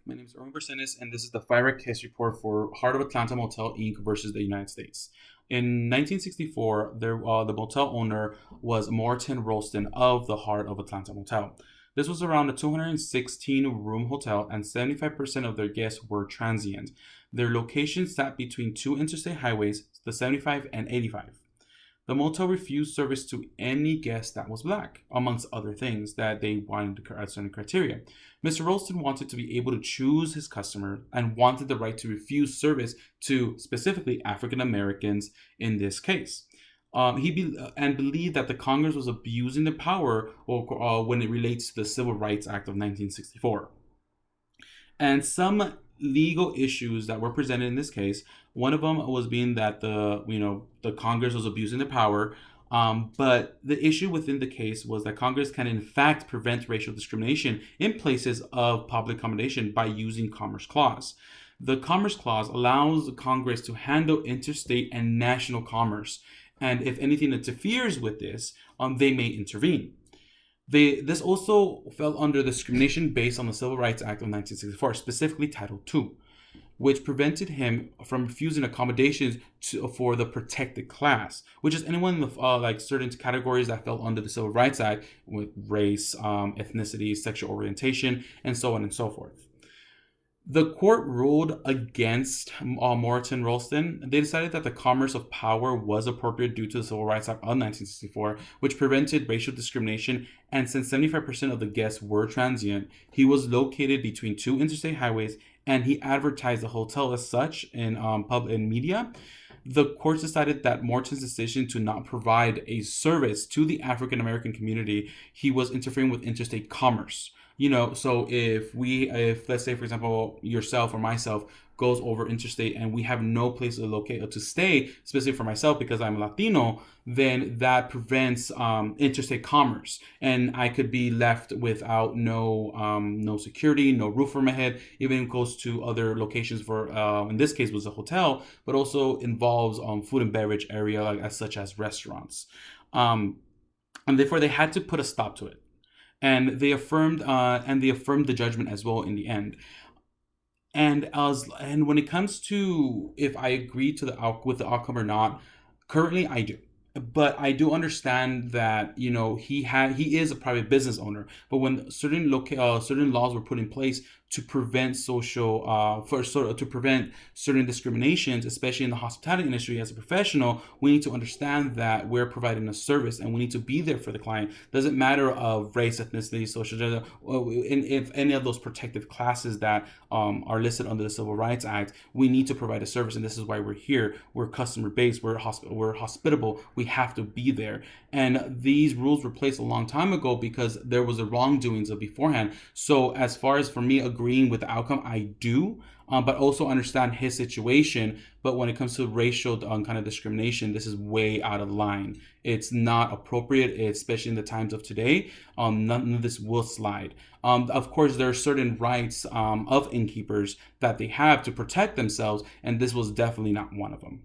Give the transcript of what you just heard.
My name is Erwin Bersenis, and this is the Fire Case Report for Heart of Atlanta Motel Inc. versus the United States. In 1964, the motel owner was Morton Ralston of the Heart of Atlanta Motel. This was around a 216-room hotel, and 75% of their guests were transient. Their location sat between two interstate highways, the 75 and 85. The motel refused service to any guest that was black, amongst other things that they wanted to a certain criteria. Mr. Ralston wanted to be able to choose his customer and wanted the right to refuse service to specifically African Americans in this case. And believed that the Congress was abusing the power when it relates to the Civil Rights Act of 1964. And some legal issues that were presented in this case. One of them was being that the Congress was abusing the power. But the issue within the case was that Congress can in fact prevent racial discrimination in places of public accommodation by using Commerce Clause. The Commerce Clause allows Congress to handle interstate and national commerce, and if anything interferes with this, they may intervene. This also fell under discrimination based on the Civil Rights Act of 1964, specifically Title II, which prevented him from refusing accommodations for the protected class, which is anyone with like certain categories that fell under the Civil Rights Act, with race, ethnicity, sexual orientation, and so on and so forth. The court ruled against Morton Ralston. They decided that the commerce of power was appropriate due to the Civil Rights Act of 1964, which prevented racial discrimination. And since 75% of the guests were transient, he was located between two interstate highways, and he advertised the hotel as such in in media. The court decided that Morton's decision to not provide a service to the African American community, he was interfering with interstate commerce. So if let's say, for example, yourself or myself goes over interstate and we have no place to locate to stay, especially for myself because I'm Latino, then that prevents interstate commerce, and I could be left without no security, no roof over my head. Even goes to other locations for in this case was a hotel, but also involves food and beverage area such as restaurants, and therefore they had to put a stop to it. And they affirmed the judgment as well in the end. And when it comes to if I agree to with the outcome or not, currently I do. But I do understand that he is a private business owner. But when certain laws were put in place to prevent to prevent certain discriminations, especially in the hospitality industry as a professional, we need to understand that we're providing a service and we need to be there for the client. Doesn't matter of race, ethnicity, social gender, if any of those protective classes that are listed under the Civil Rights Act, we need to provide a service, and this is why we're here. We're customer based. We're hospitable. We have to be there. And these rules were placed a long time ago because there was the wrongdoings of beforehand. So as far as for me agreeing with the outcome, I do, but also understand his situation. But when it comes to racial kind of discrimination, this is way out of line. It's not appropriate, especially in the times of today. None of this will slide. Of course, there are certain rights of innkeepers that they have to protect themselves, and this was definitely not one of them.